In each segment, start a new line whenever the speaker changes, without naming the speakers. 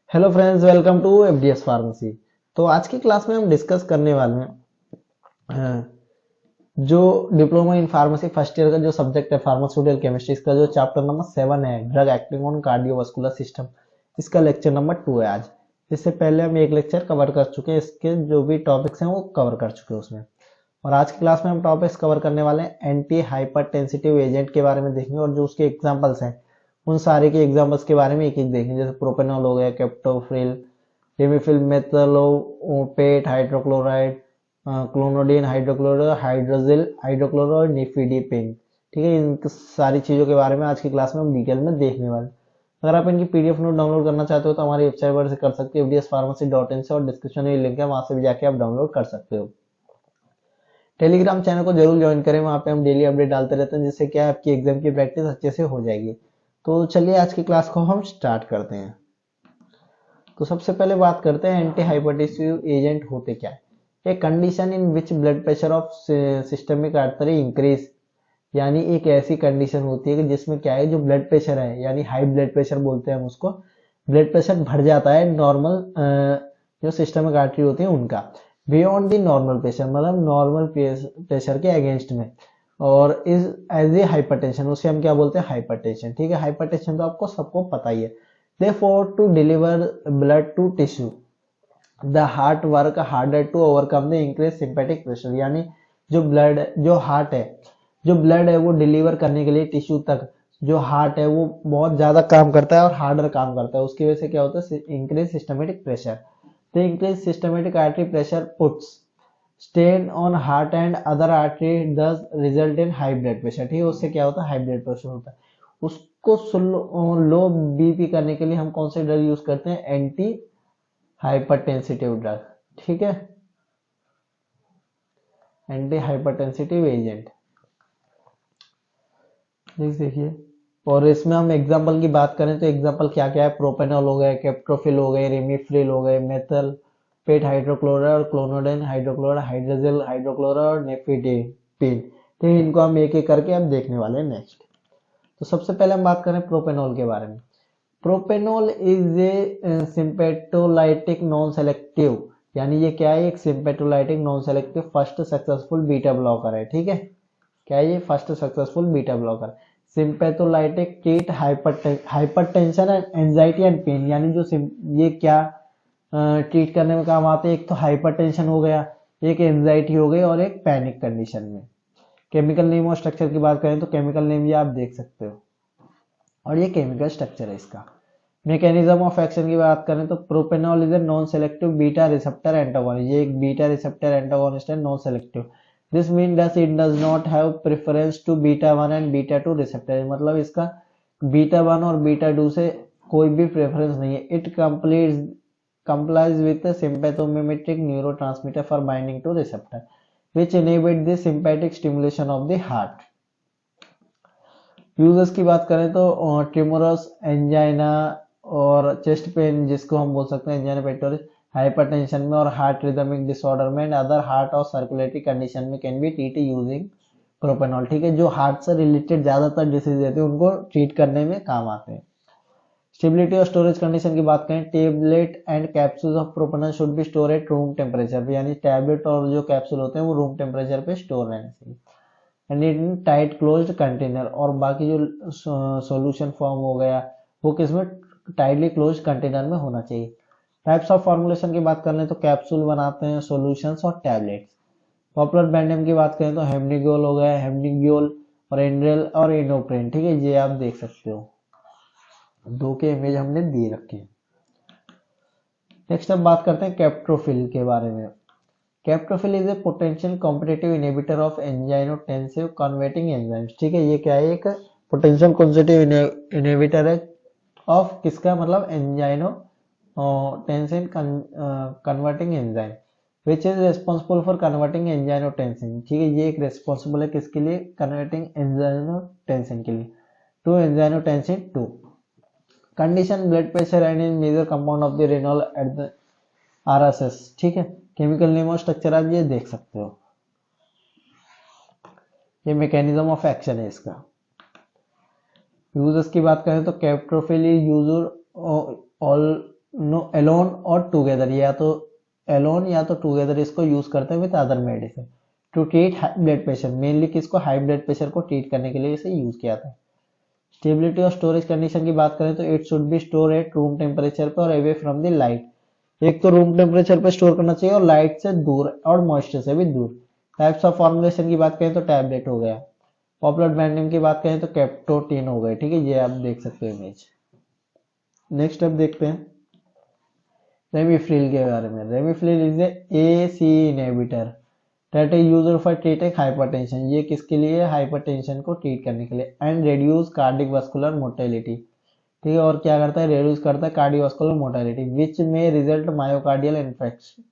Hello friends, welcome to FDS pharmacy. तो आज की क्लास में हम डिस्कस करने वाले हैं जो diploma in pharmacy first year का जो सब्जेक्ट है फार्मास्यूटिकल केमिस्ट्री, इसका जो चैप्टर नंबर 7 है, drug acting on cardiovascular system, इसका लेक्चर नंबर 2 है आज। इससे पहले हम एक लेक्चर कवर कर चुके हैं, इसके जो भी टॉपिक्स हैं वो कवर कर चुके हैं उसमें। और आज की क्लास में हम टॉपिक्स कवर करने वाले हैं एंटी हाइपरटेंसिटिव एजेंट के बारे में देखेंगे, और जो उसके एग्जांपल्स हैं उन सारे के एग्जांपल्स के बारे में एक एक देखेंगे। जैसे प्रोपेनॉल हो गया, कैप्टोप्रिल, लिमिफिल, मेथलोपेट हाइड्रोक्लोराइड, क्लोनोडिन हाइड्रोक्लोराइड, हाइड्रोजिल हाइड्रोक्लोराइड, निफिडिपिन। ठीक है, इन सारी चीज़ों के बारे में आज की क्लास में हम डिटेल में देखने वाले हैं। अगर आप इनकी पीडीएफ नोट डाउनलोड करना चाहते हो तो हमारी वेबसाइट पर से कर सकते हो, fdspharmacy.in से, और डिस्क्रिप्शन में लिंक है, वहां से भी जाके आप डाउनलोड कर सकते हो। टेलीग्राम चैनल को जरूर ज्वाइन करें, वहां पे हम डेली अपडेट डालते रहते हैं, जिससे क्या है आपकी एग्जाम की प्रैक्टिस अच्छे से हो जाएगी। तो चलिए आज की क्लास को हम स्टार्ट करते हैं। तो सबसे पहले बात करते हैं एंटी हाइपरटेंसिव एजेंट होते क्या है। A condition in which blood pressure of systemic artery increase, यानी एक ऐसी कंडीशन होती है कि जिसमें क्या है, जो ब्लड प्रेशर है यानी हाई ब्लड प्रेशर बोलते हैं हम उसको, ब्लड प्रेशर बढ़ जाता है नॉर्मल जो सिस्टमिक आर्टरी होती है उनका, बियॉन्ड दी नॉर्मल प्रेशर, मतलब नॉर्मल प्रेशर के अगेंस्ट में, और इज एज ए हाइपरटेंशन, उसे हम क्या बोलते हैं, हाइपरटेंशन। ठीक है, हाइपरटेंशन तो आपको सबको पता ही है। Therefore, to deliver blood to tissue, the heart work harder to overcome the increased sympathetic pressure, यानी जो हार्ट है, जो ब्लड है वो डिलीवर करने के लिए टिश्यू तक, जो हार्ट है वो बहुत ज्यादा काम करता है और हार्डर काम करता है। उसकी वजह से क्या होता है, इंक्रीज सिस्टमेटिक प्रेशर। तो increase systematic artery pressure puts strain on heart and other artery, thus result in high blood pressure. ठीक है, उससे क्या होता है, हाई ब्लड प्रेशर होता है। उसको लो बीपी करने के लिए हम कौन से ड्रग यूज करते हैं, एंटी हाइपरटेंसिटिव ड्रग। ठीक है, एंटी हाइपरटेंसिटिव एजेंट देखिए। और इसमें हम एग्जांपल की बात करें तो एग्जांपल क्या क्या है, प्रोपेनॉल हो गए, कैप्टोफिल हो गए, रेमिफ्रिल हो गए, मेथल पेट हाइड्रोक्लोराइड और क्लोनोडेन हाइड्रोक्लोराइड, हाइड्रोजिल हाइड्रोक्लोराइड और नेफिडिपिन। तो इनको हम एक एक करके अब देखने वाले हैं नेक्स्ट। तो सबसे पहले हम बात करें प्रोपेनॉल के बारे में। Propranolol is a sympatholytic non selective, यानी ये क्या है, एक sympatholytic non selective first successful beta blocker है। ठीक है, क्या है ये, first successful beta blocker. Sympatholytic treat hypertension and anxiety and pain, यानी ये क्या ट्रीट करने में काम आते हैं, एक तो हाइपरटेंशन हो गया, एक एंजाइटी हो गई, और एक पैनिक कंडीशन में। केमिकल नेम और स्ट्रक्चर की बात करें तो केमिकल नेम ये आप देख सकते हो, और ये केमिकल स्ट्रक्चर है इसका। मैकेनिज्म ऑफ एक्शन की बात करें तो propranolol is a non selective beta receptor antagonist, ये एक बीटा रिसेप्टर एंटागोनिस्ट है, non selective. This mean does it does not have preference to beta 1 and beta 2 receptor, मतलब इसका बीटा 1 और बीटा 2 से कोई भी प्रेफरेंस नहीं है। It complies with the sympathomimetic neurotransmitter for binding to receptor which inhibit the sympathetic stimulation of the heart। Users की बात करें तो ट्यूमरस, एंजाइना और चेस्ट पेन, जिसको हम बोल सकते हैं एंजाइना पेक्टोरिस, हाइपरटेंशन में और हार्ट रिदमिक डिसऑर्डर में एंड अदर हार्ट और सर्कुलेटरी कंडीशन में can be treat using propanol. ठीक है, जो हार्ट से रिलेटेड ज्यादातर डिसीज रहते हैं उनको ट्रीट करने में काम आते हैं। स्टेबिलिटी और स्टोरेज कंडीशन की बात करें, tablet and capsule of propanol should be store at room temperature, यानी टैबलेट और जो कैप्सूल होते हैं वो रूम टेम्परेचर पे स्टोर रहने चाहिए, and in tight closed container. और बाकी जो सॉल्यूशन फॉर्म हो गया वो किसमें, टाइटली क्लोज्ड कंटेनर में होना चाहिए। टाइप्स ऑफ फॉर्मुलेशन की बात कर लें तो कैप्सूल बनाते हैं, सॉल्यूशंस और टैबलेट्स। पॉपुलर ब्रांड नेम की बात करें तो हेमनिग्योल हो गया, हेमनिग्योल और एंड्रेल और इनोप्रिन। ठीक है, ये आप देख सकते हो, दो के इमेज हमने दिए रखे हैं। नेक्स्ट अब बात करते हैं कैप्टोफिल के बारे में। Captopril is a potential competitive inhibitor of angiotensin converting enzymes. ठीक है, ये क्या है, एक पोटेंशियल कॉम्पिटिटिव इनहिबिटर है ऑफ किसका, मतलब angiotensin converting enzyme which is responsible for converting angiotensin. ठीक है, ये एक रेस्पॉन्सिबल है किसके लिए, कन्वर्टिंग एंजाइनोटेंसिन के लिए, to angiotensin 2। Condition blood pressure and in major compound of the renal at the RSS. ठीक है, केमिकल नेम और स्ट्रक्चर आप ये देख सकते हो, ये मैकेनिज्म ऑफ एक्शन है इसका। यूजर्स की बात करें तो कैप्टोफिल यूज ऑल नो एलोन और टुगेदर, या तो एलोन या तो टुगेदर इसको यूज करते हैं with other medicine to treat high blood pressure. Mainly किसको, हाई ब्लड प्रेशर को ट्रीट करने के लिए इसे यूज किया था। स्टेबिलिटी और स्टोरेज कंडीशन की बात करें तो it should be store at room temperature पर और अवे फ्रॉम द लाइट। एक तो रूम टेम्परेचर पर स्टोर करना चाहिए और लाइट से दूर और मॉइस्चर से भी दूर। टाइप्स ऑफ फॉर्मुलेशन की बात करें तो टैबलेट हो गया। पॉपुलर ब्रांड नेम की बात करें तो कैप्टोटीन हो गए, ठीक है, ये आप देख सकते हो इमेज। नेक्स्ट अब देखते हैं रेमिफ्रिल के बारे में। Ramipril is a C inhibitor that is used for treating hypertension. ये किसके लिए, हाइपरटेंशन को ट्रीट करने के लिए। And reduce cardiac vascular mortality, ठीक है, और क्या करता है, रेड्यूस करता है कार्डियोवास्कुलर मोर्टेलिटी विच में रिजल्ट मायोकार्डियल इन्फेक्शन।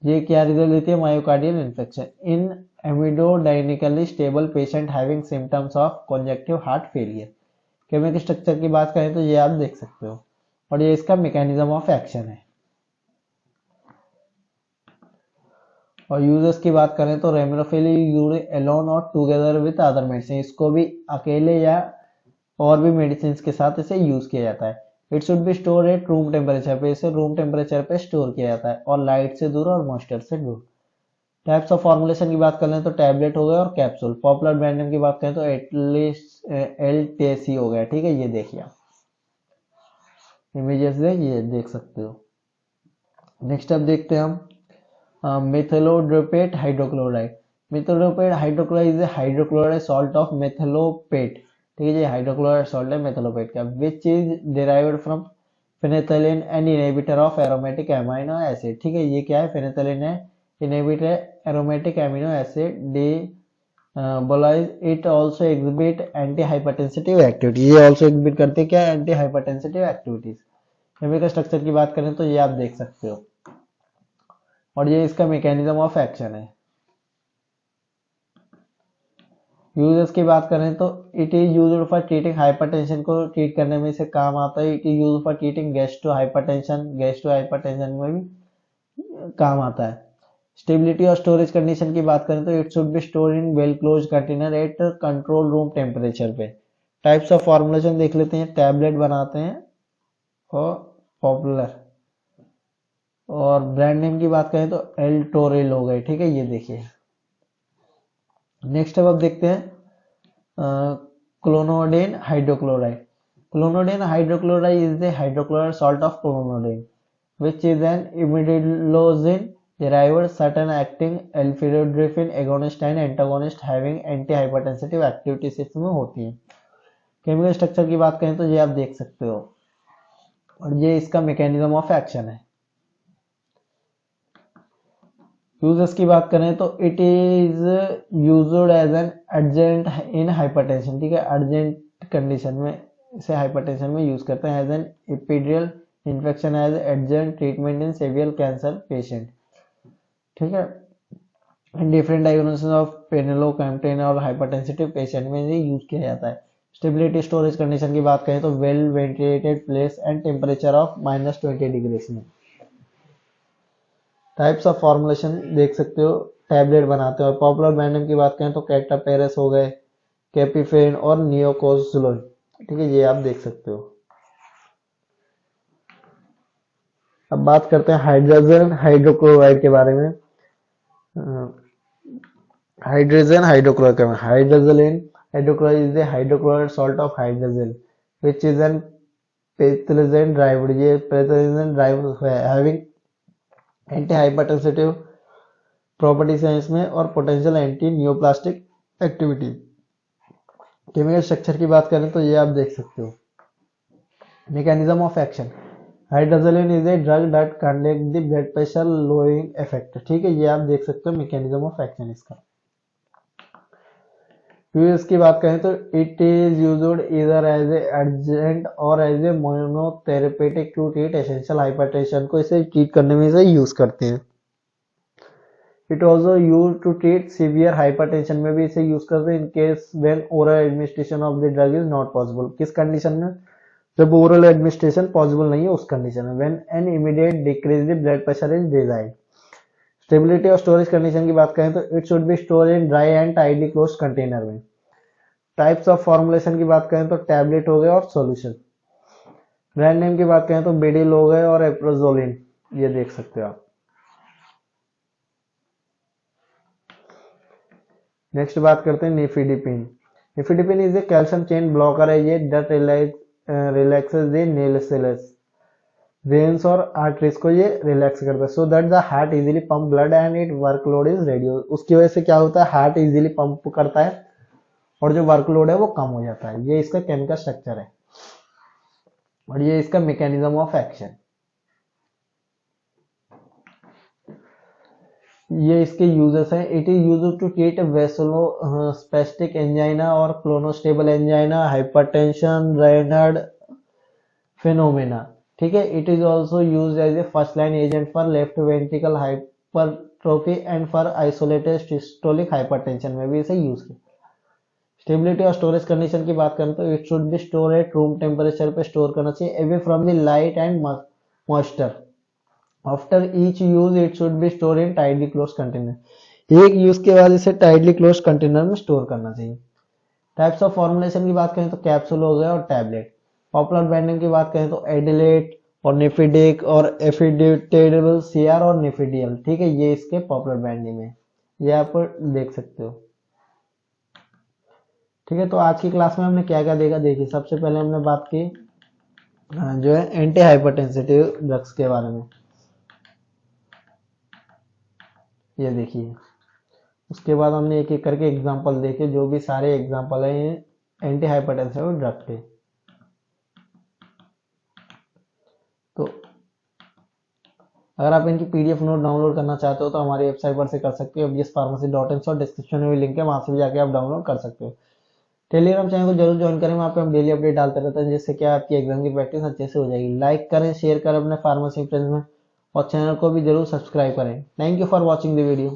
ये क्या रिजल्ट देती है, myocardial infection in hemodynamically stable patient having symptoms of congestive heart failure. Chemical structure की बात करें तो ये आप देख सकते हो, और ये इसका मैकेनिज्म ऑफ एक्शन है। और यूजर्स की बात करें तो रेमिनोफिल यूज एलोन और टुगेदर विद अदर मेडिसिन, इसको भी अकेले या और भी मेडिसिन के साथ इसे यूज किया जाता है। It should be store at room temperature पे, इसे रूम टेम्परेचर पे स्टोर किया जाता है और लाइट से दूर और मॉइस्चर से दूर। टाइप्स ऑफ फॉर्मुलेशन की बात करें तो टैबलेट हो गया और कैप्सूल। पॉपुलर ब्रांड नेम की बात करें तो एटलीस्ट एल हो गया, ठीक है, ये देखिए इमेजेस ये देख सकते हो। नेक्स्ट अब देखते हैं हम methyldopate hydrochloride. Methyldopate hydrochloride is a hydrochloride salt of methyldopate, ठीक है, ये हाइड्रोक्लोराइड सॉल्ट है मेथलोपेट का, which is derived from phenethylamine and inhibitor of aromatic amino acid. ठीक है, ये क्या है, फेनेथैलिन है, इनहिबिटर एरोमेटिक अमीनो एसिड डी बोलाइज। It also exhibit anti hypertensive activity, ये ऑल्सो एग्जिबिट करते हैं क्या, anti hypertensive activities. Chemical structure की बात करें तो ये आप देख सकते हो, और ये इसका मैकेनिज्म ऑफ एक्शन है। यूजेस की बात करें तो it is used for treating hypertension, को ट्रीट करने में इसे काम आता है। It is used for treating gastro hypertension में भी काम आता है। स्टेबिलिटी और स्टोरेज कंडीशन की बात करें तो it should be store in well close container at control room temperature पे। टाइप्स ऑफ फॉर्मुलेशन देख लेते हैं, टैबलेट बनाते हैं और पॉपुलर। और ब्रांड नेम की बात करें तो एल्टोरिल हो गए, ठीक है, ये देखिए। नेक्स्ट अब देखते हैं clonidine hydrochloride. Clonidine hydrochloride is the hydrochloride salt of clonidine which is an imidazolin derived certain acting alpha-dystroglycan agonist and antagonist having antihypertensive activities इसमें होती है। केमिकल स्ट्रक्चर की बात करें तो ये आप देख सकते हो, और ये इसका मैकेनिज्म ऑफ एक्शन है। यूजेस की बात करें तो it is used as an adjunct in hypertension, ठीक है, अर्जेंट कंडीशन में इसे हाइपरटेंशन में यूज करते हैं। As an epidural infection as adjunct treatment in severe cancer patient, ठीक है, डिफरेंट डायग्नोसिस ऑफ पेनिलोकैम्पटेन और हाइपरटेंसिटिव पेशेंट में ये यूज किया जाता है। स्टेबिलिटी स्टोरेज कंडीशन की बात करें तो well ventilated place and temperature of -20 degree में। टाइप्स ऑफ फॉर्मुलेशन देख सकते हो, टैबलेट बनाते हो। और पॉपुलर ब्रांड नेम की बात करें तो कैटापेरस हो गए, कैपिफेन और नियोकोजुलोन, ठीक है, ये आप देख सकते हो। अब बात करते हैं हाइड्रोजन हाइड्रोक्लोराइड के बारे में। Hydrogen hydrochloride, hydrogen hydrochloride is the hydrochloride salt of hydrogen which is an pathogen derived, ये पैथोजन ड्राइव्ड है, हैविंग एंटी हाइपरटेंसिटिव प्रॉपर्टीज है इसमें और potential anti neoplastic activity. Chemical structure की बात करें तो ये आप देख सकते हो। Mechanism of action, hydralazine is a drug that conduct the blood pressure lowering effect, ठीक है, ये आप देख सकते हो मैकेनिज्म ऑफ एक्शन इसका। यूज की बात करें तो it is used either as a adjunct और as a monotherapeutic to treat essential hypertension, को इसे ट्रीट करने में इसे यूज करते हैं। It also use to treat severe hypertension में भी इसे यूज करते हैं in case when oral administration of the drug is not possible, किस कंडीशन में, जब ओरल एडमिनिस्ट्रेशन पॉसिबल नहीं है उस कंडीशन में। When an immediate decrease the blood pressure is desired. Stability और स्टोरेज कंडीशन की बात करें तो it should be store in dry and tightly closed container में। टाइप्स ऑफ फॉर्मुलेशन की बात करें तो टैबलेट हो गया और सॉल्यूशन। ब्रांड नेम की बात करें तो बेडीलोग है और एप्रोजोलिन, ये देख सकते हो आप। नेक्स्ट बात करते हैं nifedipine. Nifedipine is a calcium channel blocker है, ये that relaxes the nail cells, veins और आर्टरीज को ये रिलैक्स करता है, so that the heart easily pump blood and it workload is reduce. उसकी वजह से क्या होता है, हार्ट इजीली पंप करता है और जो वर्कलोड है वो कम हो जाता है। ये इसका केमिकल स्ट्रक्चर है और ये इसका मैकेनिज्म ऑफ एक्शन। ये इसके यूजेस हैं। It is used to treat vasospastic angina और क्लोनोस्टेबल एंजाइना, हाइपरटेंशन, रेनर्ड फेनोमेना। ठीक है, it is also use as a first line agent for left ventricle hypertrophy and for isolated systolic hypertension में भी इसे use किया। Stability और storage condition की बात करें तो it should be store at room temperature पे स्टोर करना चाहिए, away from the light and moisture. After each use it should be store in tightly close container. एक यूज के बाद इसे टाइटली क्लोज कंटेनर में स्टोर करना चाहिए। टाइप्स ऑफ फॉर्मुलेशन की बात करें तो कैप्सूल हो गया और टैबलेट। पॉपुलर ब्रांड नेम की बात करें तो एडिलेट और निफिडिक और एफिडिटेबल सीआर और निफिडियल। ठीक है, ये इसके पॉपुलर ब्रांड नेम है, ये आप देख सकते हो। ठीक है, तो आज की क्लास में हमने क्या क्या देखा, देखिए सबसे पहले हमने बात की जो है एंटी हाइपरटेंसिव ड्रग्स के बारे में, ये देखिए। उसके बाद हमने एक एक करके एग्जांपल देखे, जो भी सारे एग्जांपल हैं एंटी हाइपरटेंसिव ड्रग के। तो अगर आप इनकी पीडीएफ नोट डाउनलोड करना चाहते हो तो हमारी वेबसाइट पर से कर सकते हो, obviouspharmacy.in, और डिस्क्रिप्शन में भी लिंक है, वहां से भी जाके आप डाउनलोड कर सकते हो। टेलीग्राम चैनल को जरूर ज्वाइन करें, वहाँ पे हम डेली अपडेट डालते रहते हैं, जिससे क्या आपकी एग्जाम की प्रैक्टिस अच्छे से हो जाएगी। लाइक करें, शेयर करें अपने फार्मेसी फ्रेंड्स में, और चैनल को भी जरूर सब्सक्राइब करें। Thank you for watching the video.